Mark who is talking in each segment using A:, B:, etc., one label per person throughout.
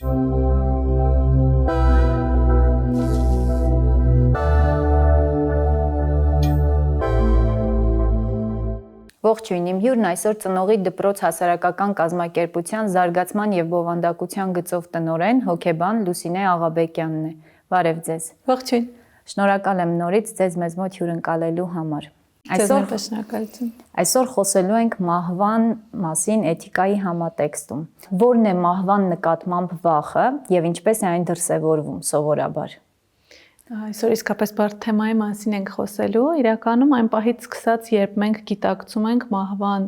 A: Ողջույն, իմ հյուրն այսօր ծնողի դպրոց հասարակական կազմակերպության զարգացման եւ բովանդակության գծով տնօրեն, հոգեբան Լուսինե Աղաբեկյանն է։ Բարև ձեզ։
B: Ողջույն։
A: Շնորհակալ եմ նորից ձեզ մեզ մոտ հյուրընկալելու համար։
B: Այսօր
A: խոսելու ենք մահվան մասին էթիկայի համատեքստում։ Որն է մահվան նկատմամբ վախը եւ ինչպես է այն դրսեւորվում սովորաբար։
B: Այսօր իսկապես բարդ թեմայի մասին ենք խոսելու, իրականում այն պահից սկսած, երբ մենք գիտակցում ենք մահվան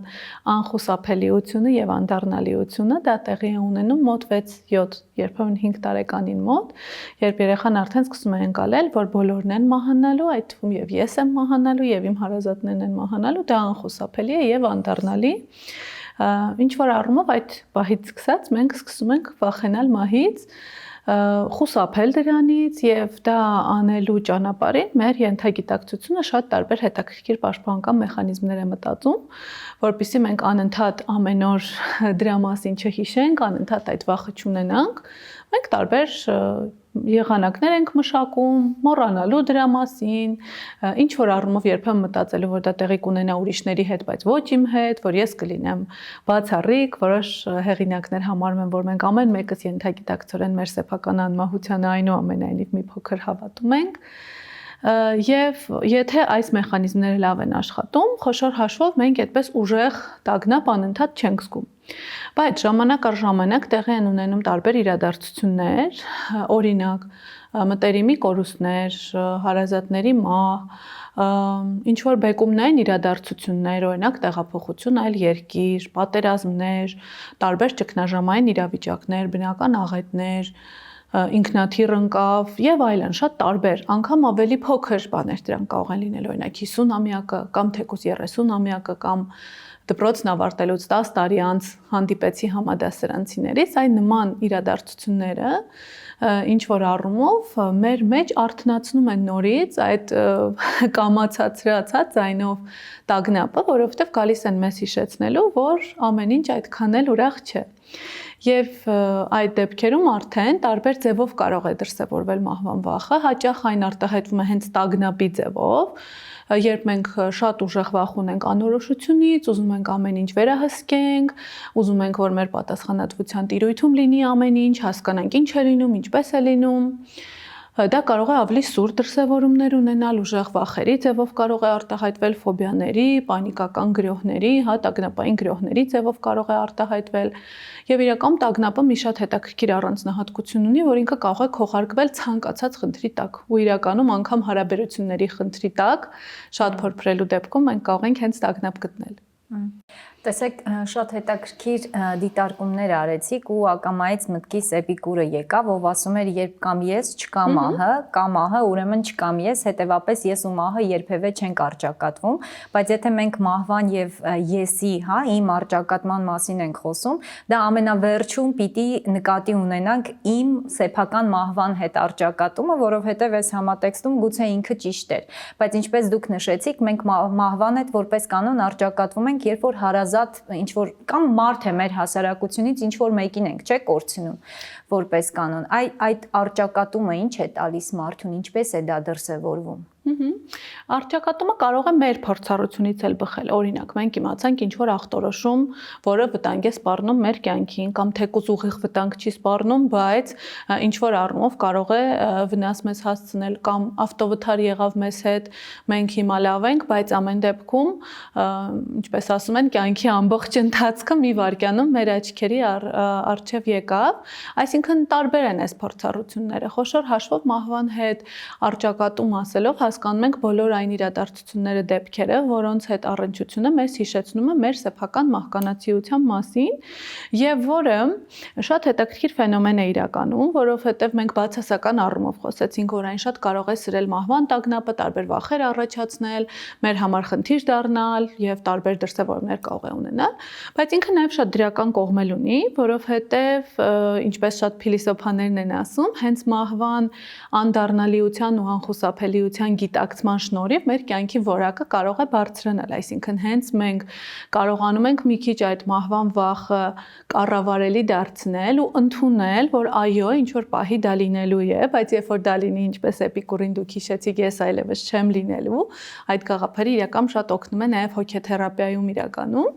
B: անխուսափելիությունը եւ անդառնալիությունը, դա տեղի է ունենում մոտ 6-7, երբեմն 5 տարեկանին մոտ, երբ երեխան արդեն սկսում է ընկալել, որ բոլորն են մահանալու, այդ թվում եւ ես եմ մահանալու եւ իմ հարազատներն են մահանալու, դա անխուսափելի է եւ անդառնալի։ Ինչ որ առումով այդ պահից սկսած մենք սկսում ենք վախենալ մահից, խուսափել դրանից եւ դա անելու ճանապարհին մեր ենթագիտակցությունը շատ տարբեր հետաքրքիր պաշտպանական մեխանիզմներ է մտածում, որpիսի մենք անընդհատ ամեն օր դրա մասին չհիշենք, անընդհատ այդ վախը չունենանք, մենք տարբեր եղանակներ ենք մշակում, մոռանալու դրա մասին, ինչ որ առումով երբեմն մտածելու, որ դա տեղի կունենա ուրիշների հետ, բայց ոչ իմ հետ, որ ես կլինեմ բացառիկ, որոշ հեղինակներ համարում են, որ մենք ամեն մեկս ենթագիտակցորեն մեր սեփական անմահությանը այնուամենայնիվ մի փոքր հավատում ենք։ Եվ եթե այս մեխանիզմները լավ են աշխատում, խոշոր հաշվով մենք այդպես ուժեղ տագնապ անընդհատ չենք զգում։ Բայց ժամանակ առ ժամանակ տեղի են ունենում տարբեր իրադարձություններ, օրինակ մտերիմի կորուստներ, հարազատների մահ, ինչ որ բեկումնային իրադարձություններ, օրինակ տեղափոխություն այլ երկիր, պատերազմներ, տարբեր ճգնաժամային իրավիճակներ, բնական աղետներ, ինքնաթիռ ընկավ եւ այլն, շատ տարբեր, անգամ ավելի փոքր բաներ դրանք կարող են լինել, օրինակ 50-ամյակը կամ թեկուզ 30-ամյակը կամ դպրոցն ավարտելուց 10 տարի անց հանդիպեցի համադասարանցիներից, այն նման իրադարձությունները ինչ որ առումով մեր մեջ արթնացնում են նորից այդ կամացածրացած ձայնով տագնապը, որովհետև գալիս են մեզ հիշեցնելու, որ ամեն ինչ այդքան էլ ուրախ չէ։ Եվ այդ դեպքերում արդեն տարբեր ձևով կարող է դրսևորվել մահվան վախը, հաճախ այն արտահայտվում է հենց տագնապի ձևով, երբ մենք շատ ուժեղ վախ ունենք անորոշությունից, ուզում ենք ամեն ինչ վերահսկենք, ուզում ենք, որ մեր պատասխանատվության տիրույթում լինի ամեն ինչ, հասկանանք ինչ է լինում, ինչպես է լինում։ Դա կարող է ավելի սուր դրսևորումներ ունենալ, ուժեղ վախերի ձևով կարող է արտահայտվել, ֆոբիաների, պանիկական գրոհների, տագնապային գրոհների ձևով կարող է արտահայտվել։ Եվ իրականում տագնապը մի շատ հետաքրքիր առանձնահատկություն ունի, որ ինքը կարող է քողարկվել ցանկացած խնդրի տակ։ Ու իրականում անգամ հարաբերությունների խնդրի տակ շատ փորփրելու դեպքում մենք կարող ենք հենց տագնապ գտնել։
A: Տեսեք, շատ հետաքրքիր դիտարկումներ արեցիք ու ակամայից մտքիս Էպիկուրը եկավ, ով ասում էր, երբ կամ ես, չկա մահը, կա մահը, ուրեմն չկամ ես, հետևապես ես ու մահը երբևէ չենք առճակատվում, բայց եթե մենք մահվան եւ եսի, իմ առճակատման մասին ենք խոսում, դա ամենավերջում պիտի նկատի ունենանք իմ սեփական մահվան հետ առճակատումը, որովհետեւ այս համատեքստում գուցե ինքը ճիշտ էր, բայց ինչպես դուք նշեցիք, մենք մահվան հետ որպես կանոն առճակատվում ենք, երբ որ հարազատ ինչ որ կամ մարդ է մեր հասարակությունից ինչ որ մեկին ենք, չէ, կորցնում որպես կանոն։ Այդ առճակատումը ինչ է տալիս մարդուն, ինչպես է դա դրսևորվում։
B: Առճակատումը կարող է մեր փորձառությունից էլ բխել։ Օրինակ, մենք իմացանք ինչ որ ախտորոշում, որը վտանգ է սպառնում մեր կյանքին կամ թեկուզ ուղիղ վտանգ չի սպառնում, բայց ինչ որ առումով կարող է վնաս մեզ հասցնել կամ ավտովթար եղավ մեզ հետ, մենք հիմա լավ ենք, բայց ամեն դեպքում, ինչպես ասում են, կյանքի ամբողջ ընթացքը մի վայրկյանում մեր աչքերի առջև եկավ, այսինքն տարբեր են այս փորձառությունները։ Խոշոր հաշվով մահվան հետ առճակատում ասելով հասկանում ենք բոլոր այն իրադարձությունները, դեպքերը, որոնց հետ առնչությունը մեզ հիշեցնում է մեր սեփական մահկանացիության մասին եւ որը շատ հետաքրքիր ֆենոմեն է իրականում, որովհետեւ մենք բացասական առումով խոսեցինք, որ այն շատ կարող է սրել մահվան տագնապը, տարբեր վախեր առաջացնել, մեր համար խնդիր դառնալ եւ տարբեր դրսեւորումներ կարող է ունենալ, բայց ինքը նաեւ շատ դրական կողմ էլ ունի, որովհետեւ ինչպես շատ փիլիսոփաներն են ասում, հենց մահվան անդառնալիության ու անխուսափելիության գիտակցման շնորհիվ մեր կյանքի որակը կարող է բարձրանալ, այսինքն հենց մենք կարողանում ենք մի քիչ այդ մահվան վախը կառավարելի դարձնել ու ընդունել, որ այո, ինչ որ պահի դա լինելու է, բայց երբ որ դա լինի, ինչպես Էպիկուրին դուք հիշեցիք, ես այլևս չեմ լինելու, այդ գաղափարը իրական շատ օգնում է նաև հոգեթերապիայում իրականում։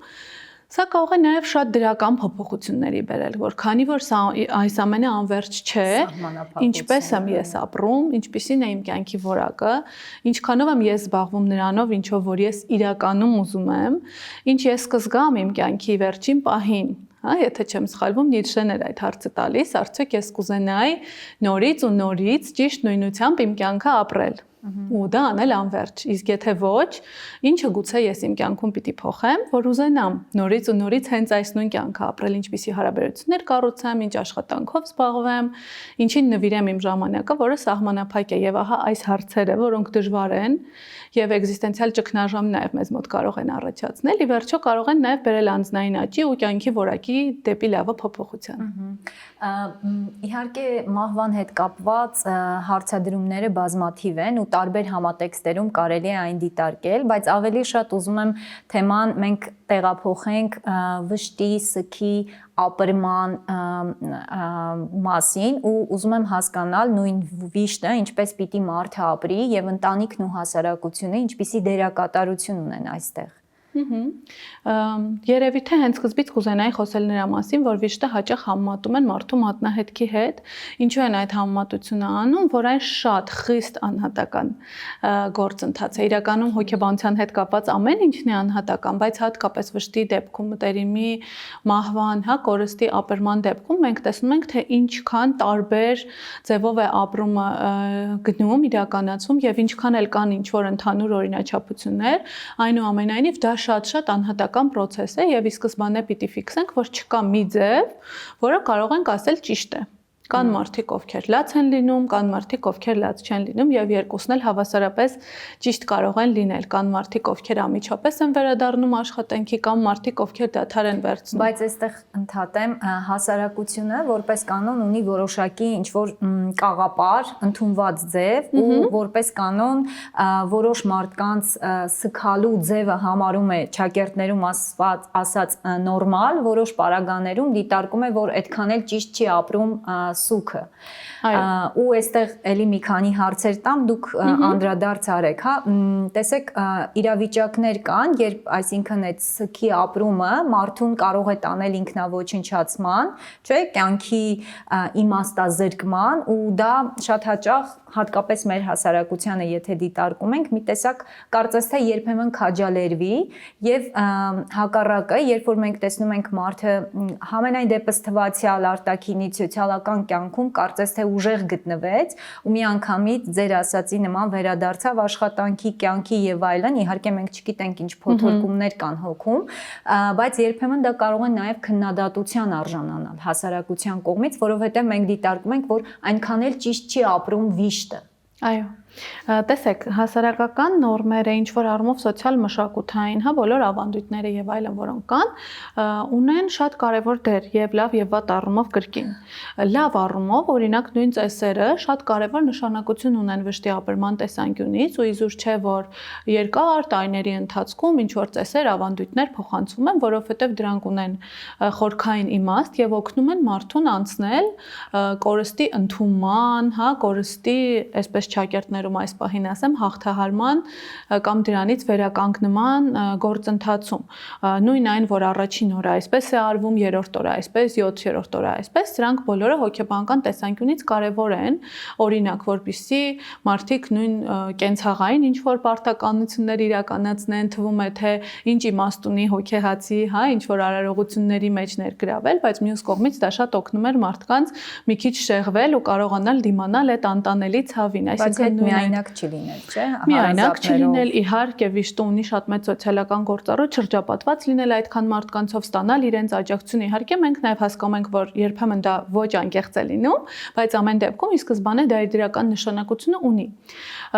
B: Սա կարող է նաև շատ դրական փոփոխությունների բերել, որ քանի որ սա այս ամենը անվերջ չէ, ինչպես եմ ես ապրում, ինչպիսին է իմ կյանքի որակը, ինչքանով եմ ես զբաղվում նրանով, ինչով որ ես իրականում ուզում եմ, ինչ ես կզգամ իմ կյանքի վերջին պահին, եթե չեմ սխալվում, Նիցշեն էր այդ հարցը տալիս, արդյոք ես կուզենայի նորից ու նորից ճիշտ նույնությամբ իմ կյանքը ապրել։ Ու դա անել անվերջ, իսկ եթե ոչ, ինչը գուցե ես իմ կյանքում պիտի փոխեմ, որ ուզենամ նորից ու նորից հենց այս նույն կյանքը ապրել, ինչպիսի հարաբերություններ կառուցեմ, ինչ աշխատանքով զբաղվեմ, ինչին նվիրեմ իմ ժամանակը, որը սահմանափակ է, եւ ահա այս հարցերը, որոնք դժվար են եւ էգզիստենցիալ ճգնաժամ նաեւ մեզ մոտ կարող են առաջացնել, ի վերջո կարող են նաեւ բերել անձնային աճի ու կյանքի որակի դեպի լավը փոփոխության։
A: Իհարկե մահվան հետ կապված հարցադրումները բազմաթիվ են ու տարբեր համատեքստերում կարելի է այն դիտարկել, բայց ավելի շատ ուզում եմ թեման մենք տեղափոխենք վշտի, սգի, ապրման մասին ու ուզում եմ հասկանալ նույն վիշտը ինչպես պիտի մարդը ապրի եւ ընտանիքն ու հասարակությունը ինչպիսի դերակատարություն ունեն այստեղ։
B: Երևի թե հենց սկզբից կուզենայի խոսել նրա մասին, որ վիշտը հաճախ համեմատում են մարդու մատնահետքի հետ, ինչու են այդ համեմատությունը անում, որ այն շատ խիստ անհատական գործընթաց է, իրականում հոգեբանության հետ կապված ամեն ինչն է անհատական, բայց հատկապես վշտի դեպքում, մտերիմի մահվան, կորստի ապրման դեպքում մենք տեսնում ենք, թե ինչքան տարբեր ձևով է ապրումը գնում, իրականացում եւ ինչքան էլ կան ինչ-որ ընդհանուր օրինաչափություններ, այնուամենայնիվ դա շատ անհատական process է եւ ի սկզբանե պիտի ֆիքսենք, որ չկա մի ձև, որը կարող ենք ասել ճիշտ է։ Կան մարդիկ, ովքեր լաց են լինում, կան մարդիկ, ովքեր լաց չեն լինում եւ երկուսն էլ հավասարապես ճիշտ կարող են լինել։ Կան մարդիկ, ովքեր ամիջապես են վերադառնում աշխատանքի, կան մարդիկ, ովքեր դադար են վերցնում։
A: Բայց այստեղ ընդհատեմ, հասարակությունը որպես կանոն ունի որոշակի ինչ-որ կաղապար, ընդունված ձև ու որպես կանոն որոշ մարդկանց սգալու ձևը համարում է ճակերտներում ասած նորմալ, որոշ պարագաներում դիտարկում է, որ այդքան էլ ճիշտ չի ապրում սուքը ու այստեղ էլի մի քանի հարցեր տամ դուք անդրադարձ արեք, տեսեք իրավիճակներ կան, երբ այսինքն այդ սգի ապրումը մարդուն կարող է տանել ինքնաոչնչացման, չէ, կյանքի իմաստազրկման ու դա շատ հաճախ հատկապես մեր հասարակությանը եթե դիտարկում ենք, մի տեսակ կարծես թե երբեմն քաջալերվի եւ հակառակը, երբ որ մենք տեսնում ենք մարդը համենայն դեպս թվացial արտաքինից սոցիալական կյանքում կարծես թե ուժեղ գտնվեց ու մի անգամից ձեր ասացի նման վերադարձավ աշխատանքի, կյանքի եւ այլն, իհարկե մենք չգիտենք ինչ փոթորկումներ կան հոգում, բայց երբեմն դա կարող է նաեւ քննադատության արժանանալ հասարակության կողմից, որովհետեւ մենք դիտարկում ենք, որ այնքան էլ ճիշտ չի ապրում վիշտը։
B: Այո։ Տեսեք, հասարակական նորմերը, ինչ որ առումով սոցիալ մշակութային, բոլոր ավանդույթները եւ այլն, որոնք կան, ունեն շատ կարեւոր դեր եւ լավ եւ վատ առումով կրկին։ Լավ առումով, օրինակ, նույն ծեսերը շատ կարեւոր նշանակություն ունեն վշտի ապրման տեսանկյունից ու իզուր չէ, որ երկար տարիների ընթացքում ինչ որ ծեսեր, ավանդույթներ փոխանցվում են, որովհետեւ դրանք ունեն խորքային իմաստ եւ օգնում են մարդուն անցնել կորստի ընդունման, կորստի, այսպես ճակերտներում այս պահին ասեմ, հաղթահարման կամ դրանից վերականգնման գործընթացում։ Նույն այն, որ առաջին օրը այսպես է արվում, երրորդ օրը այսպես, 7-րդ օրը այսպես, սրանք բոլորը հոգեբանական տեսանկյունից կարևոր են, օրինակ, որպեսզի մարդիկ նույն կենցաղային ինչ որ պարտականություններ իրականացնեն, թվում է թե ինչ իմաստ ունի հոգեհացի, ինչ որ արարողությունների մեջ ներգրավել, բայց մյուս կողմից դա շատ օգնում էր մարդկանց մի քիչ շեղվել ու կարողանալ դիմանալ այդ անտանելի ցավին,
A: այսինքն միայնակ չլինել, չէ՞,
B: միայնակ չլինել, իհարկե վիշտը ունի շատ մեծ սոցիալական գործառույթ, շրջապատված լինել այդքան մարդկանցով, ստանալ իրենց աջակցությունը, իհարկե մենք նաև հասկանում ենք, որ երբեմն դա ոչ անկեղծ է լինում, բայց ամեն դեպքում ի սկզբանե դա իր դրական նշանակությունը ունի։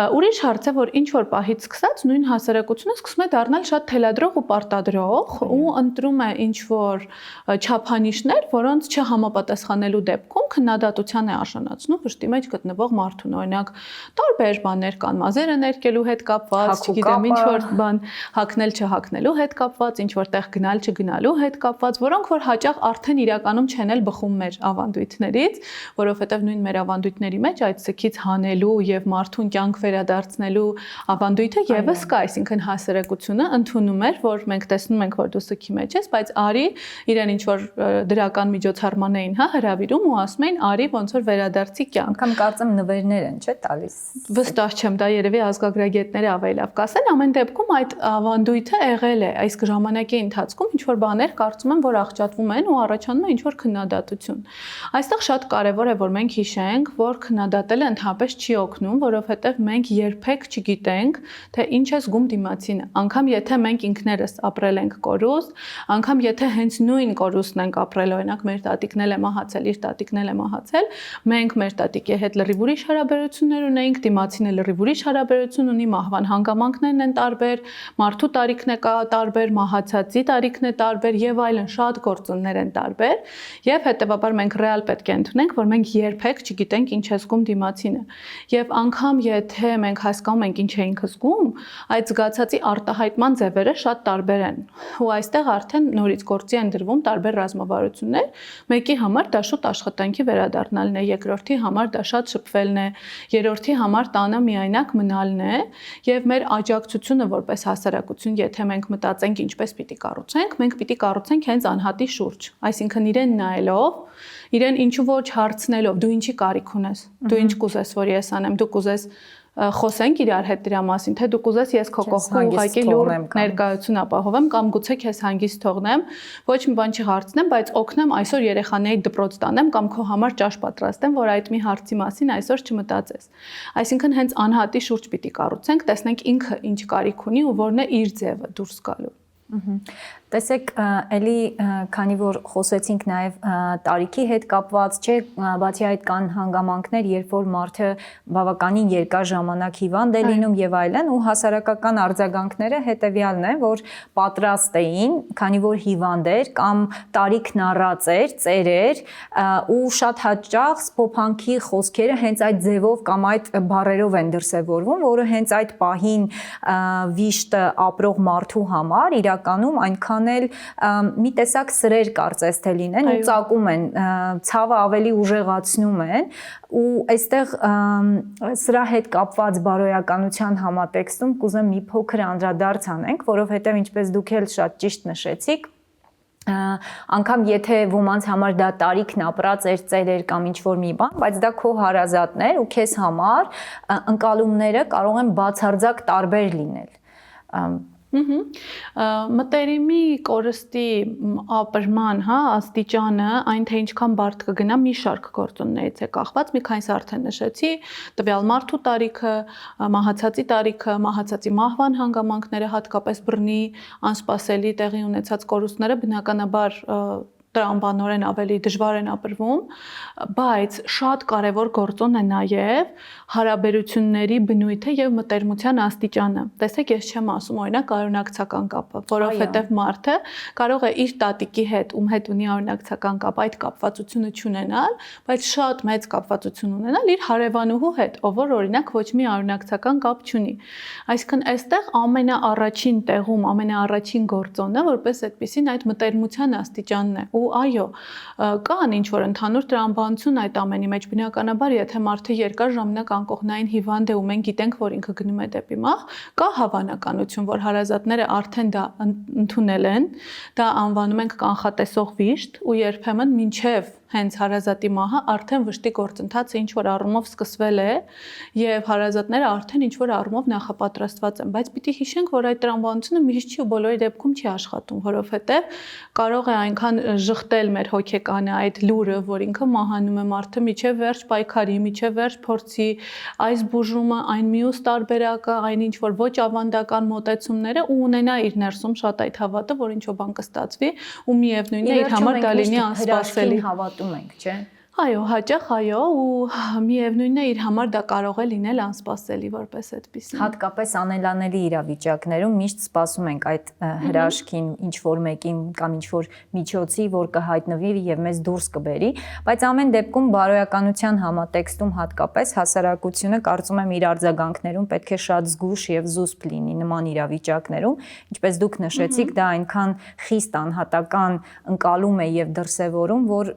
B: Ուրիշ հարց է, որ ինչ որ պահից սկսած նույն հասարակությունը սկսում է դառնալ շատ թելադրող ու պարտադրող ու ընտրում է ինչ որ չափանիշներ, որոնց չհամապատասխանելու դեպքում քննադատության է արժանացնում վշտի մեջ գտնվող մարդուն, օրինակ տարբեր տարբեր բաներ կան, մազերը ներկելու հետ կապված, չգիտեմ ինչ որ բան հագնել չհագնելու հետ կապված, ինչ որտեղ գնալ չգնալու հետ կապված, որոնք որ հաճախ արդեն իրականում չեն էլ բխում մեր ավանդույթներից, որովհետև նույն մեր ավանդույթների մեջ այդ սքից հանելու եւ մարդուն կյանք վերադարձնելու ավանդույթը եւս կա, այսինքն հասարակությունը ընդունում էր, որ մենք տեսնում ենք, որ դու սքի մեջ ես, բայց արի իրեն ինչ որ դրական միջոցառման էին, հա, հրավիրում ու ասում էին արի ոնց որ վերադարձի կյանք։
A: Անգամ կարծեմ նվերներ են, չէ՞, տալիս։
B: Վստահ չեմ, դա երևի ազգագրագետները ավելի լավ կասեն, ամեն դեպքում այդ ավանդույթը եղել է, այս ժամանակի ընթացքում ինչ որ բաներ կարծում եմ, որ աղճատվում են ու առաջանում է ինչ որ քննադատություն։ Այստեղ շատ կարևոր է, որ մենք հիշենք, որ քննադատելը ընդհանրապես չի օգնում, որովհետև մենք երբեք չգիտենք, թե ինչ է զգում դիմացինը։ Անգամ եթե մենք ինքներս ապրել ենք կորուստ, անգամ եթե հենց նույն կորուստն ենք ապրել, օրինակ մեր տատիկն էլ է մահացել, իր տատիկն էլ է մահացել, մենք մեր տատիկի հետ լրիվ ուրիշ հարաբերություններ ունեինք, դիմացինը լրիվ ուրիշ հարաբերություն ունի, մահվան հանգամանքներն են տարբեր, մարդու տարիքն է տարբեր, մահացածի տարիքն է տարբեր եւ այլն, շատ գործոններ են տարբեր եւ հետեւաբար մենք ռեալ պետք է ընդունենք, որ մենք երբեք չգիտենք ինչ է զգում դիմացինը եւ անգամ եթե մենք հասկանում ենք ինչ էինք զգում, այդ զգացածի արտահայտման ձևերը շատ տարբեր են ու այստեղ արդեն նորից գործի են դրվում տարբեր ռազմավարություններ, մեկի համար դա շուտ աշխատանքի վերադառնալն է, երկրորդի համար դա շատ շփվելն է, երրորդի համար տանը միայնակ մնալն է եւ մեր աջակցությունը որպես հասարակություն, եթե մենք մտածենք ինչպես պիտի կառուցենք, մենք պիտի կառուցենք հենց անհատի շուրջ, այսինքն իրեն նայելով, իրեն ինչու ոչ հարցնելով, դու ինչի կարիք ունես, դու ինչ կուզես, որ ես անեմ, դու կուզես խոսենք իրար հետ դրա մասին, թե դու կուզես ես քո կողքը ուղղակի լուր ներկայություն ապահովեմ կամ գուցե քեզ հանգիստ թողնեմ, ոչ մի բան չհարցնեմ, բայց օգնեմ այսօր երեխաների դպրոց տանեմ կամ քո համար ճաշ պատրաստեմ, որ այդ մի հարցի մասին այսօր չմտածես։ Այսինքն հենց անհատի շուրջ պիտի կառուցենք, տեսնենք ինքը ինչ կարիք ունի ու որն է իր ձևը դուրս գալու։
A: Տեսեք, էլի քանի որ խոսեցինք նաև տարիքի հետ կապված, չէ, բացի այդ կան հանգամանքներ, երբ որ մարդը բավականին երկար ժամանակ հիվանդ է լինում եւ այլն, ու հասարակական արձագանքները հետեւյալն է, որ պատրաստ էին, քանի որ հիվանդ էր կամ տարիքն առած էր, ծերեր, ու շատ հաճախ սփոփանքի խոսքերը հենց այդ ձևով կամ այդ բառերով են դրսևորվում, որը հենց այդ պահին վիշտը ապրող մարդու համար իրականում այնքան մի տեսակ սրեր կարծես թե լինեն ու ծակում են, ցավը ավելի ուժեղացնում են ու այստեղ սրա հետ կապված բարոյականության համատեքստում կուզեմ մի փոքր անդրադարձ անենք, որովհետև ինչպես դուք էլ շատ ճիշտ նշեցիք, անգամ եթե ոմանց համար դա տարիքն ապրած էր, ծերեր կամ ինչ-որ մի բան, բայց դա քո հարազատն էր ու քեզ համար ընկալումները կարող են բացարձակ տարբեր լինել։
B: Մտերիմի կորստի ապրման, հա, աստիճանը, այն թե ինչքան բարդ կգնա մի շարք գործոններից է կախված, մի քանիսը արդեն նշեցի, տվյալ մարդու տարիքը, մահացածի տարիքը, մահացածի մահվան հանգամանքները, հատկապես բռնի անսպասելի տեղի ունեցած կորուստները բնականաբար տրամաբանորեն ավելի դժվար են ապրվում, բայց շատ կարևոր գործոն է նաև հարաբերությունների բնույթը եւ մտերմության աստիճանը։ Տեսեք, ես չեմ ասում օրինակ արունակցական կապը, որովհետեւ մարդը կարող է իր տատիկի հետ, ում հետ ունի արունակցական կապ, այդ կապվածությունը չունենալ, բայց շատ մեծ կապվածություն ունենալ իր հարևանուհու հետ, ով որ օրինակ ոչ մի արունակցական կապ չունի։ Այսինքն այստեղ ամենաառաջին տեղում, ամենաառաջին գործոնը, որպես այդպեսին այդ մտերմության աստիճանն է։ Ու այո, կան ինչ որ ընդհանուր տրամաբանություն այդ ամենի մեջ, բնականաբար, եթե մարդը երկար ժամանակ անկողնային հիվանդ է ու մենք գիտենք, որ ինքը գնում է դեպի մահ, կա հավանականություն, որ հարազատները արդեն դա ընդունել են, դա անվանում ենք կանխատեսող վիշտ ու երբեմն մինչև հենց հարազատի մահը արդեն վշտի գործընթացը ինչ որ առումով սկսվել է եւ հարազատները արդեն ինչ որ առումով նախապատրաստված են, բայց պիտի հիշենք, որ այդ տրամաբանությունը միշտ չի ու բոլորի դեպքում չի աշխատում, որովհետեւ կարող է այնքան ժխտել մեր հոգեկանը այդ լուրը, որ ինքը մահանում է, մարդը միջև վերջ պայքարի, միջև վերջ փորձի, այս բուժումը, այն մյուս տարբերակը, այն ինչ որ ոչ ավանդական մոտեցումները ու ունենա իր ներսում շատ այդ հավատը, որ ինչ որ բան կստացվի ու միևնույնն է իր համար դա լինի անսպասելի
A: ենք, չէ։
B: Այո, հաճախ այո, ու միևնույնն է իր համար դա կարող է լինել անսպասելի որպես այդպեսին։
A: Հատկապես անելանելի իրավիճակներում միշտ սպասում ենք այդ հրաշքին, ինչ որ մեկին կամ ինչ որ միջոցի, որ կհայտնվի եւ մեզ դուրս կբերի, բայց ամեն դեպքում բարոյականության համատեքստում հատկապես հասարակությունը կարծում եմ իր արձագանքներում պետք է շատ զգուշ եւ զուսպ լինի նման իրավիճակներում, ինչպես դուք նշեցիք, դա այնքան խիստ անհատական ընկալում է եւ դրսեւորում, որ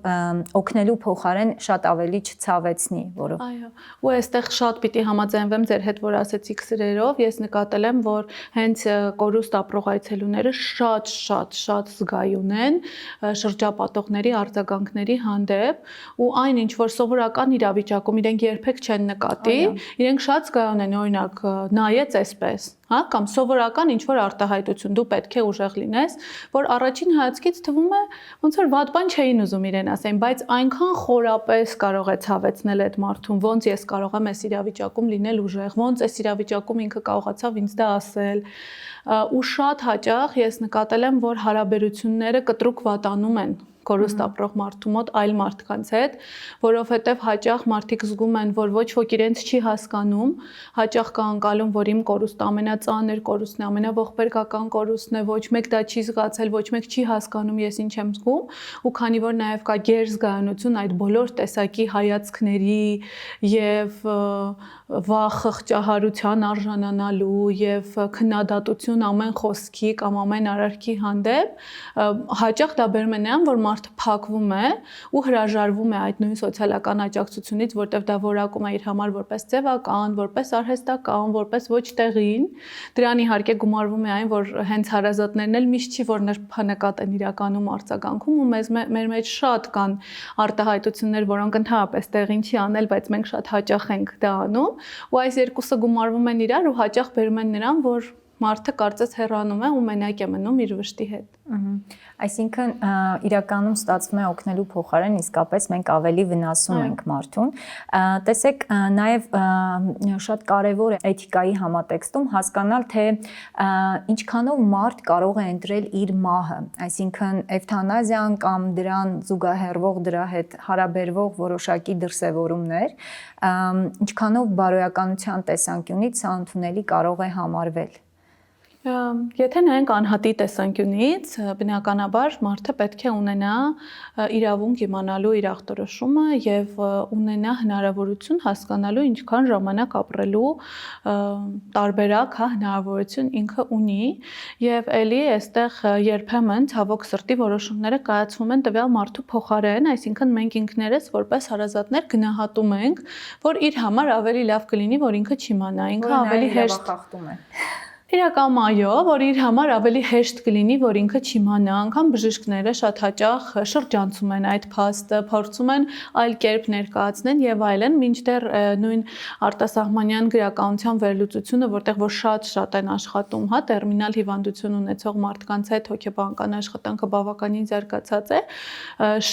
A: օգնելու փոխարեն շատ ավելի չցավեցնի, որով
B: Այո, ու այստեղ շատ պիտի համաձայնվեմ ձեր հետ, որ ասեցիք սրերով, ես նկատել եմ, որ հենց կորուստ ապրող այցելուները շատ զգայուն են շրջապատողների արձագանքների հանդեպ, ու այն ինչ որ սովորական իրավիճակում իրենք երբեք չեն նկատի, իրենք շատ զգայուն են, օրինակ, նայեց այսպես, հա, կամ սովորական ինչ որ արտահայտություն, դու պետք է ուժեղ լինես, որ առաջին հայացքից թվում է, ոնց որ վատ բան չէին ուզում իրեն ասեն, բայց այնքան խորապես կարող է ցավեցնել այդ մարդուն, ոնց ես կարող եմ այս իրավիճակում լինել ուժեղ, ոնց այս իրավիճակում ինքը կարողացավ ինձ դա ասել, ու շատ հաճախ ես նկատել եմ, որ հարաբերությունները կտրուկ վատանում են կորուստ ապրող մարդու մոտ այլ մարդկանց հետ, որովհետև հաճախ մարդիկ զգում են, որ ոչ ոք իրենց չի հասկանում, հաճախ կա անկալում, որ իմ կորուստը ամենածանր կորուստն է, ամենաողբերգական կորուստն է, ոչ մեկ դա չի զգացել, ոչ մեկ չի հասկանում ես ինչ եմ զգում, ու քանի որ նաև կա գերզգայունություն այդ բոլոր տեսակի հայացքների եւ վախ խղճահարության արժանանալու եւ քննադատություն ամեն խոսքի կամ ամեն արարքի հանդեպ, հաճախ դա բերում է նրան, որ մարդը փակվում է ու հրաժարվում է այդ նույն սոցիալական աջակցությունից, որտեղ դա որակում է իր համար որպես ձևական, որպես արհեստական, որպես ոչ տեղին։ Դրան իհարկե գումարվում է այն, որ հենց հարազատներն էլ միշտ չի, որ նրբանկատ են իրականում արձագանքում, ու մեր մեջ շատ կան արտահայտություններ, որոնք ընդհանրապես տեղին չի անել, բայց մենք շատ հաճախ ենք դա անում, ու այս երկուսը գումարվում են իրար ու հաճախ բերում են նրան, որ մարդը կարծես հեռանում է ու մենակ է մնում իր վշտի հետ։
A: Այսինքն իրականում ստացվում է օգնելու փոխարեն իսկապես մենք ավելի վնասում ենք մարդուն։ Տեսեք, նաև շատ կարևոր է էթիկայի համատեքստում հասկանալ, թե ինչքանով մարդ կարող է ընտրել իր մահը, այսինքն էվթանազիան կամ դրան զուգահեռվող դրա հետ հարաբերվող որոշակի դրսևորումներ, ինչքանով բարոյականության տեսանկյունից սա ընդունելի կարող է համարվել։
B: Եթե նայենք անհատի տեսանկյունից, բնականաբար մարդը պետք է ունենա իրավունք իմանալու իր ախտորոշումը եւ ունենա հնարավորություն հասկանալու ինչքան ժամանակ ապրելու տարբերակ, հա, հնարավորություն ինքը ունի եւ ելի այստեղ երբեմն ցավոք սրտի որոշումները կայացվում են տվյալ մարդու փոխարեն, այսինքն մենք ինքներս որպես հարազատներ գնահատում ենք, որ իր համար ավելի լավ կլինի, որ ինքը չիմանա, ինքը ավելի հեշտ
A: խախտում է։
B: Իրականում այո, որ իր համար ավելի հեշտ կլինի, որ ինքը չիմանա, անգամ բժիշկները շատ հաճախ շրջանցում են այդ փաստը, փորձում են այլ կերպ ներկայացնել եւ այլն, մինչդեռ նույն արտասահմանյան գրականության վերլուծությունը, որտեղ որ շատ են աշխատում, հա, տերմինալ հիվանդություն ունեցող մարդկանց հետ հոգեբանական աշխատանքը բավականին զարգացած է,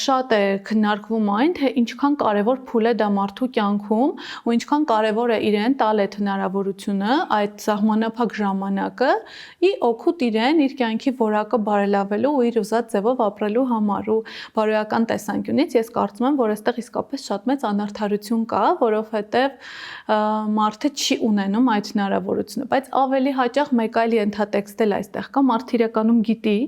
B: շատ է քննարկվում այն, թե ինչքան կարեւոր փուլ է դա մարդու կյանքում ու ինչքան կարեւոր է իրեն տալ այդ հնարավորությունը, այդ սահմանափակ ժամանակը ի օգուտ իրեն իր կյանքի որակը բարելավելու ու իր ուզած ձևով ապրելու համար, ու բարոյական տեսանկյունից ես կարծում եմ, որ այստեղ իսկապես շատ մեծ անարդարություն կա, որովհետև մարդը չի ունենում այդ հնարավորությունը, բայց ավելի հաճախ մեկ այլ ենթատեքստ էլ այստեղ կա, մարդը իրականում գիտի,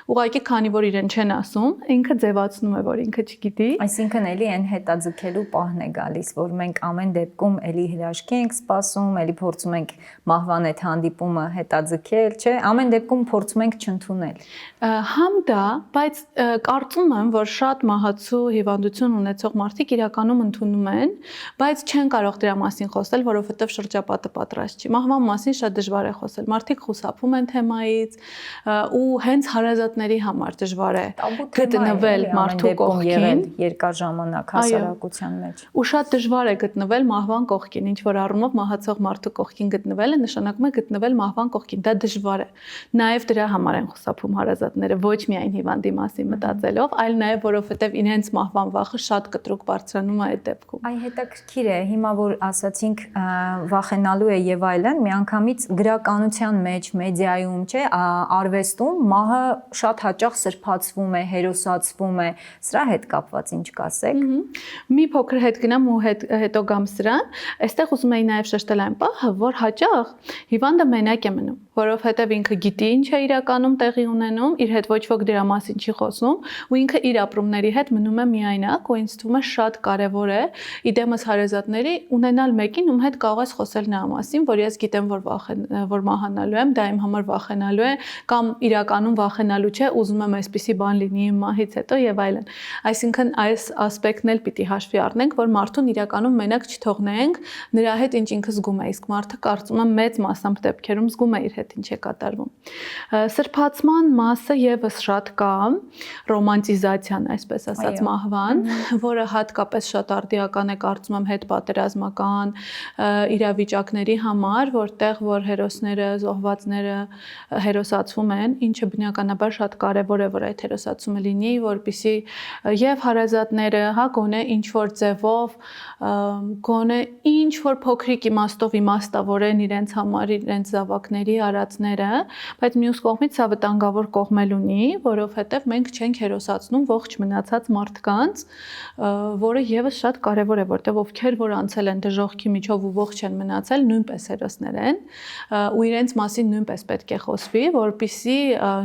B: ուղղակի քանի որ իրեն չեն ասում, ինքը ձևացնում է, որ ինքը չգիտի։
A: Այսինքն էլի այն հետաձգելու պահն է գալիս, որ մենք ամեն դեպքում էլի հրաշքի ենք սպասում, էլի փորձում ենք մահվան այդ հանդիպումը հետաձգել, չէ՞, ամեն դեպքում փորձում ենք չընդունել։
B: Համ դա, բայց կարծում եմ, որ շատ մահացու հիվանդություն ունեցող մարդիկ իրականում ընդունում են, բայց չեն կարող դրա մասին խոսել, որովհետև շրջապատը պատրաստ չի։ Մահվան մասին շատ դժվար է խոսել։ Մարդիկ խուսափում են թեմայից, ու հենց հարազատների համար դժվար է գտնվել մարդու կողքին
A: երկար ժամանակ հասարակության մեջ։
B: Ու շատ դժվար է գտնվել մահվան կողքին, ինչ որ առումով մահացող մարդու կողքին գտնվելը նշանակում է գտնվել մահվան կողքին, դա դժվար է։ Նաև դրա համար են խուսափում հարազատները, ոչ միայն հիվանդի մասին մտածելով, այլ նաև որովհետև իրենց մահվան վախը շատ կտրուկ բարձրանում է այդ դեպքում։
A: Այ հետաքրքիր է, հիմա որ ասացինք վախենալու է եւ այլն, միանգամից գրականության մեջ, մեդիայում, չէ, արվեստում մահը շատ հաճախ սրբացվում է, հերոսացվում է, սրա հետ կապված ինչ կասեք։
B: Մի փոքր հետ գնամ ու հետո գամ սրան, այստեղ ուզում եի նաև շեշտել այն պահը, որ հաճախ հիվանդը մենակ է մնում, որովհետև ինքը գիտի ինչ է իրականում տեղի ունենում, իր հետ ոչ ոք դրա մասին չի խոսում ու ինքը իր ապրումների հետ մնում է միայնակ ու ինձ թվում է շատ կարևոր է իդեմս հարազատների ունենալ մեկին, ում հետ կարող ես խոսել նրա մասին, որ ես գիտեմ, որ մահանալու եմ, դա իմ համար վախենալու է կամ իրականում վախենալու չէ, ուզում եմ այսպիսի բան լինի իմ մահից հետո եւ այլն։ Այսինքն այս ասպեկտն էլ պիտի հաշվի առնենք, որ մարդուն իրականում մենակ չթողնենք նրա հետ ինչ ինքը զգում է, իսկ մարդը կարծում եմ մեծ մասամբ դեպքերում զգում է իր հետ ինչ է կատարվում։ Սրբացման մասը եւս շատ կա, ռոմանտիզացիան, այսպես ասած, մահվան, որը հատկապես շատ արդիական է կարծում եմ հետպատերազմական իրավիճակների համար, որտեղ որ հերոսները, զոհվածները հերոսացվում են, ինչը բնականաբար շատ կարևոր է, որ այդ հերոսացումը լինի, որպեսզի եւ հարազատները, գոնե ինչ որ ձևով, գոնե ինչ որ փոքրիկ իմաստով իմաստավորեն իրենց համար, իրենց զավակների արածները, բայց մյուս կողմից սա վտանգավոր կողմ էլ ունի, որովհետեւ մենք չենք հերոսացնում ողջ մնացած մարդկանց, որը եւս շատ կարևոր է, որտեղ ովքեր որ անցել են դժոխքի միջով ու ողջ են մնացել, նույնպես հերոսներ են, ու իրենց մասին նույնպես պետք է խոսվի, որպեսզի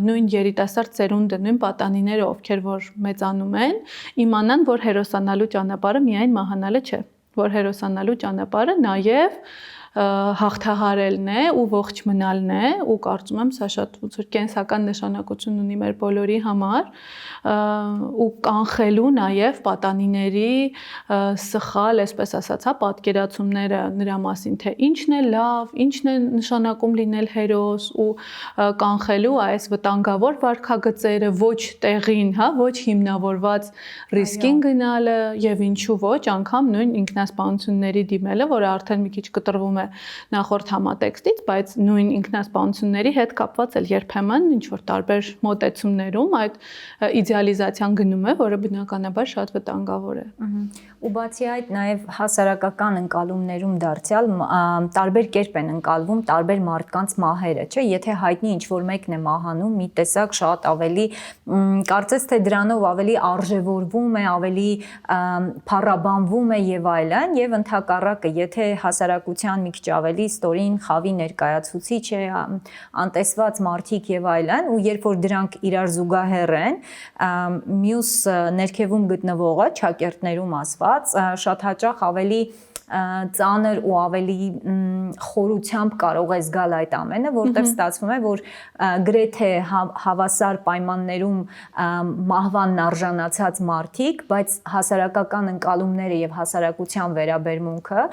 B: նույն երիտասարդ ծերունդը, նույն պատանիները, ովքեր որ մեծանում են, իմանան, որ հերոսանալու ճանապարհը միայն մահանալը չէ, որ հերոսանալու ճանապարհը նաեւ հաղթահարելն է ու ողջ մնալն է ու կարծում եմ սա շատ կենսական նշանակություն ունի մեր բոլորի համար ու կանխելու նաև պատանիների սխալ, այսպես ասած, պատկերացումները նրա մասին, թե ինչն է լավ, ինչն է նշանակում լինել հերոս ու կանխելու այս վտանգավոր վարքագծերը ոչ տեղին, ոչ հիմնավորված ռիսկին գնալը եւ ինչու ոչ անգամ նույն ինքնասպանությունների դիմելը, որը արդեն մի քիչ կտրվում է նախորդ համատեքստից, բայց նույն ինքնասպանությունների հետ կապված էլ երբեմն ինչ որ տարբեր մոտեցումներում այդ իդեալիզացիան գնում է, որը բնականաբար շատ վտանգավոր է։
A: Ու բացի այդ նաև հասարակական ընկալումներում դարձյալ տարբեր կերպ են ընկալվում տարբեր մարդկանց մահերը, չէ՞, եթե հայտնի ինչ որ մեկն է մահանում, մի տեսակ շատ ավելի կարծես թե դրանով ավելի արժևորվում է, ավելի փառաբանվում է եւ այլն, եւ ընդհակառակը, եթե հասարակության մի քիչ ավելի ստորին խավի ներկայացուցիչ է, անտեսված մարդիկ եւ այլն, ու երբ որ դրանք իրար զուգահեռ են, մյուս ներքևում գտնվողը, ճակերտներում ասված, շատ հաճախ ավելի ծանր ու ավելի խորությամբ կարող է զգալ այդ ամենը, որտեղ ստացվում է, որ գրեթե հավասար պայմաններում մահվանն արժանացած մարդիկ, բայց հասարակական ընկալումները եւ հասարակության վերաբերմունքը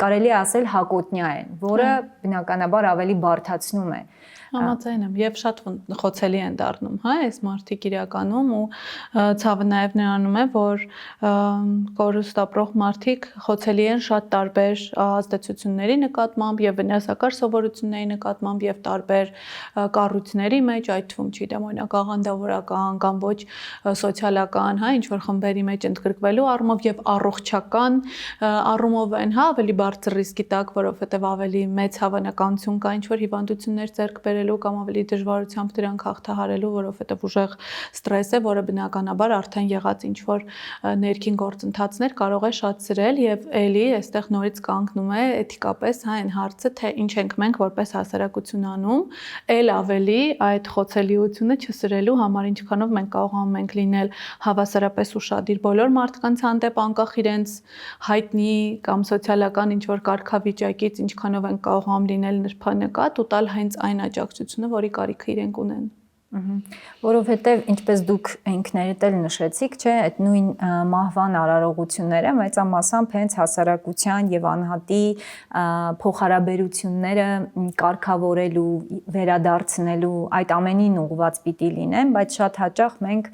A: կարելի է ասել հակոտնյա են, որը բնականաբար ավելի բարդացնում է։
B: Համաձայն եմ եւ շատ խոցելի են դառնում, այս մարդիկ իրականում ու ցավը նաեւ նրանում է, որ կորուստ ապրող մարդիկ խոցելի են շատ տարբեր ազդեցությունների նկատմամբ եւ վնասակար սովորությունների նկատմամբ եւ տարբեր կառույցների մեջ, այդ թվում չգիտեմ, օրինակ աղանդավորական կամ ոչ սոցիալական, ինչ որ խմբերի մեջ ընդգրկվելու առումով եւ առողջական առումով են, ավելի բարձր ռիսկի տակ, որովհետեւ ավելի մեծ հավանականություն կա ինչ որ հիվանդություններ ձեռք կամ ավելի դժվարությամբ դրանք հաղթահարելու, որովհետև ուժեղ ստրես է, որը բնականաբար արդեն եղած ինչ որ ներքին գործընթացներ կարող է շատցրել եւ էլի այստեղ նորից կանգնում է էթիկապես այն հարցը, թե ինչ ենք մենք որպես հասարակություն անում, ել ավելի այդ խոցելիությունը չսրելու համար, ինչքանով մենք կարող ենք լինել հավասարապես ուշադիր բոլոր մարդկանց հանդեպ, անկախ իրենց հայտնի կամ սոցիալական ինչ որ կարգավիճակից, ինչքանով ենք կարող լինել նրբանկատ ու տալ հենց այն աջակցությունը, որի կարիքը իրենք ունեն։
A: Որովհետև ինչպես դուք ինքներդ էլ նշեցիք, չէ, այդ նույն մահվան արարողությունները մեծամասամբ հենց հասարակության եւ անհատի փոխհարաբերությունները կարգավորելու, վերադարձնելու այդ ամենին ուղղված պիտի լինեն, բայց շատ հաճախ մենք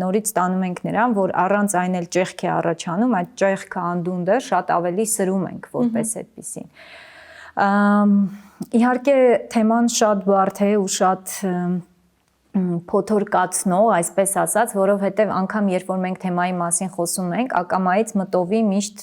A: նորից ստանում ենք նրան, որ առանց այն էլ ճեղք է առաջանում, այդ ճեղքը անդունդը շատ ավելի սրում ենք որպես այդպիսին։ Իհարկե թեման շատ բարդ է ու շատ փոթորկացնող, այսպես ասած, որովհետև անգամ երբ որ մենք թեմայի մասին խոսում ենք, ակամայից մտովի միշտ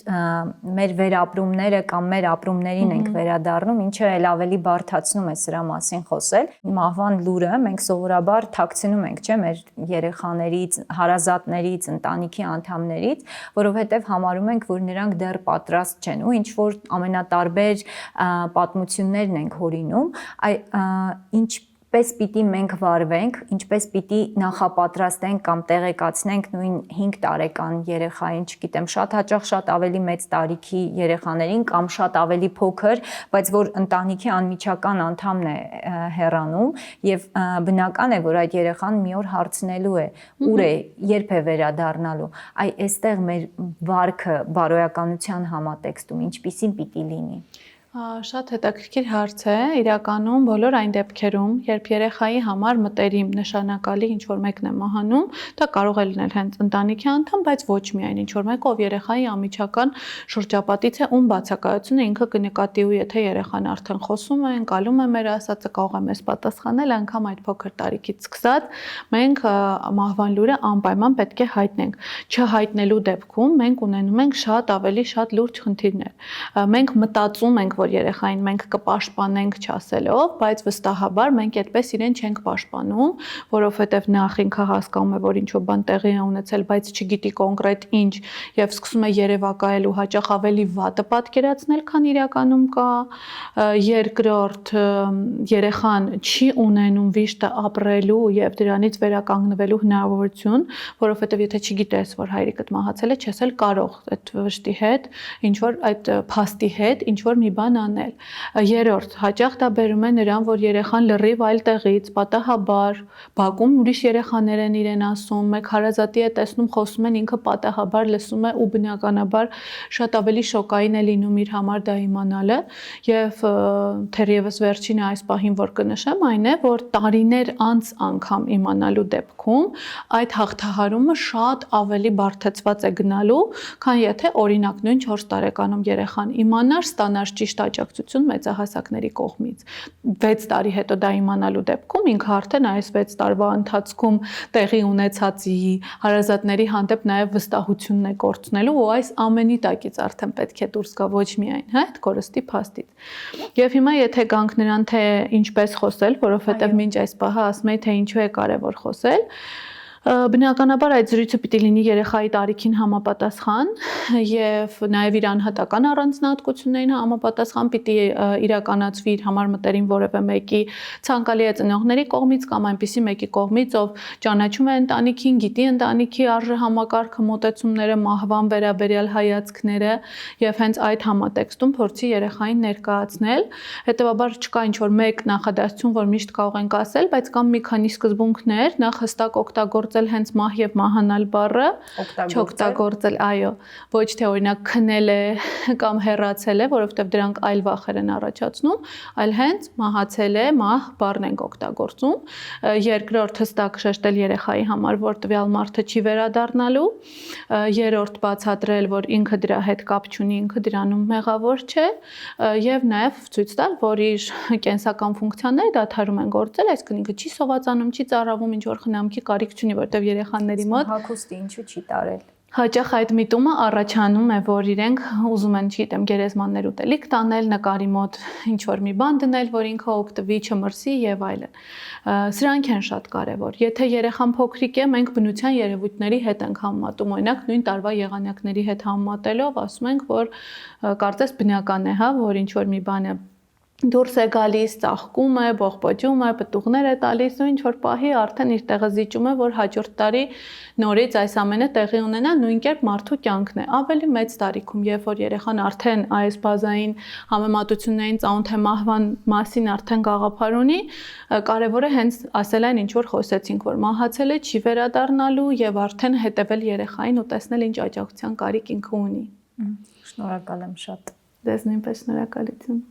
A: մեր վերապրումները կամ մեր ապրումներին ենք վերադառնում, ինչը էլ ավելի բարդացնում է սրա մասին խոսել։ Մահվան լուրը մենք սովորաբար թաքցնում ենք, չէ՞, մեր երեխաներից, հարազատներից, ընտանիքի անդամներից, որովհետև համարում ենք, որ նրանք դեռ պատրաստ չեն ու ինչ որ ամենատարբեր պատմություններն ենք հորինում, ինչպես պիտի մենք վարվենք, ինչպես պիտի նախապատրաստենք կամ տեղեկացնենք նույն 5 տարեկան երեխային, չգիտեմ, շատ հաճախ շատ ավելի մեծ տարիքի երեխաներին կամ շատ ավելի փոքր, բայց որ ընտանիքի անմիջական անդամն է հեռանում եւ բնական է, որ այդ երեխան մի օր հարցնելու է, ուր է, երբ է վերադառնալու։ Այստեղ մեր վարքը բարոյականության համատեքստում ինչպիսին պիտի լինի։
B: Շատ հետաքրքիր հարց է, իրականում բոլոր այն դեպքերում, երբ երեխայի համար մտերիմ նշանակալի ինչ-որ մեկն է մահանում, դա կարող է լինել հենց ընտանիքի անդամ, բայց ոչ միայն ինչ-որ մեկ, ով երեխայի անմիջական շրջապատից է, ում բացակայությունը ինքը կնկատի ու եթե երեխան արդեն խոսում է, ընկալում է մեր ասածը, կարող է մեզ պատասխանել, անգամ այդ փոքր տարիքից սկսած, մենք մահվան լուրը անպայման պետք է հայտնենք։ Չհայտնելու դեպքում մենք ունենում ենք շատ ավելի շատ լուրջ խնդիրներ։ Մենք մտածում ենք, որ երեխային մենք կպաշտպանենք չասելով, բայց վստահաբար մենք այդպես իրեն չենք պաշտպանում, որովհետև նախ ինքը հասկանում է, որ ինչ-որ բան տեղի է ունեցել, բայց չգիտի կոնկրետ ինչ եւ սկսում է երևակայել ու հաճախ ավելի վատը պատկերացնել, քան իրականում կա։ Երկրորդ, երեխան չի ունենում վիշտը ապրելու եւ դրանից վերականգնվելու հնարավորություն, որովհետեւ եթե չգիտես, որ հայրիկդ մահացել է, չես էլ կարող այդ վշտի հետ, ինչ որ այդ փաստի հետ, ինչ որ մի բան անել։ Երրորդ, հաճախ դա բերում է նրան, որ երեխան լրիվ այլ տեղից, պատահաբար, բակում ուրիշ երեխաներ են իրեն ասում, մեկ հարազատի է տեսնում, խոսում են, ինքը պատահաբար լսում է ու բնականաբար շատ ավելի շոկային է լինում իր համար դա իմանալը եւ թերևս վերջինը այս պահին որ կնշեմ այն է, որ տարիներ անց անգամ իմանալու դեպքում այդ հաղթահարումը շատ ավելի բարդացված է գնալու, քան եթե օրինակ նույն 4 տարեկանում երեխան իմանար, ստանար ճիշտ աջակցություն մեծահասակների կողմից։ 6 տարի հետո դա իմանալու դեպքում ինքը արդեն այս 6 տարվա ընթացքում տեղի ունեցածի հարազատների հանդեպ նաև վստահությունն է կորցնելու ու այս ամենի տակից արդեն պետք է դուրս գա ոչ միայն, հա, այդ կորստի փաստից։ Եվ հիմա եթե գանք նրան թե ինչպես խոսել, որովհետև մինչ այս պահը ասում էի թե ինչու է կարևոր խոսել, բնականաբար այդ զրույցը պիտի լինի երեխայի տարիքին համապատասխան եւ նաեւ իր անհատական առանձնահատկություններին համապատասխան պիտի իրականացվի իր համար մտերիմ որևէ մեկի ցանկալի է ծնողների կողմից կամ այնպիսի մեկի կողմից, ով ճանաչում է ընտանիքին, գիտի ընտանիքի արժեհամակարգը, մոտեցումները, մահվան վերաբերյալ հայացքները եւ հենց այդ համատեքստում փորձի երեխային ներկայացնել։ Հետեւաբար չկա ինչ-որ մեկ նախադասություն, որ միշտ կարող ենք ասել, բայց կամ մի քանի սկզբունքներ, նախ հստակ օգտագործել հենց մահ եւ մահանալ բառը, չօգտագործել, այո, ոչ թե օրինակ քնել է կամ հեռացել է, որովհետեւ դրանք այլ վախեր են առաջացնում, այլ հենց մահացել է, մահ բառն ենք օգտագործում։ Երկրորդ հստակ շեշտել երեխայի համար, որ տվյալ մարդը չի վերադառնալու։ Երրորդ բացատրել, որ ինքը դրա հետ կապ չունի, ինքը դրանում մեղավոր չէ, եւ նաեւ ցույց տալ, որ իր կենսական ֆունկցիաները դադարում են գործել, այսինքն ինքը չի սովածանում, չի ծառավում, ինչ որ խնամքի կարիք չունի, որտեվ երեխաների մոտ
A: հագուստի ինչու չի տարել։
B: Հաճախ այդ միտումը առաջանում է, որ իրենք ուզում են, չգիտեմ, գերեզմաններ ուտելիք տանել, նկարի մոտ ինչ-որ մի բան դնել, որ ինքը օգտվի, չմրսի եւ այլն։ Սրանք են շատ կարեւոր։ Եթե երեխան փոքրիկ է, մենք բնության երևույթների հետ ենք համեմատում, օրինակ նույն տարվա եղանակների հետ համեմատելով, ասում ենք, որ կարծես բնական է, հա, որ ինչ-որ մի բան է դուրս է գալիս, ծաղկում է, բողբոջում է, պտուղներ է տալիս ու ինչ-որ պահի արդեն իր տեղը զիջում է, որ հաջորդ տարի նորից այս ամենը տեղի ունենա, նույն կերպ մարդու կյանքն է։ Ավելի մեծ տարիքում, երբ որ երեխան արդեն այս բազային համեմատություններին ծանոթ է մահվան մասին արդեն գաղափար ունի, կարևոր է հենց ասել այն ինչ որ խոսեցինք, որ մահացել է, չի վերադառնալու եւ արդեն հետեւել երեխային ու տեսնել ինչ աջակցության կարիք ինքը ունի։
A: Շնորհակալ եմ շատ։
B: Դες նույնպես շնորհակալություն։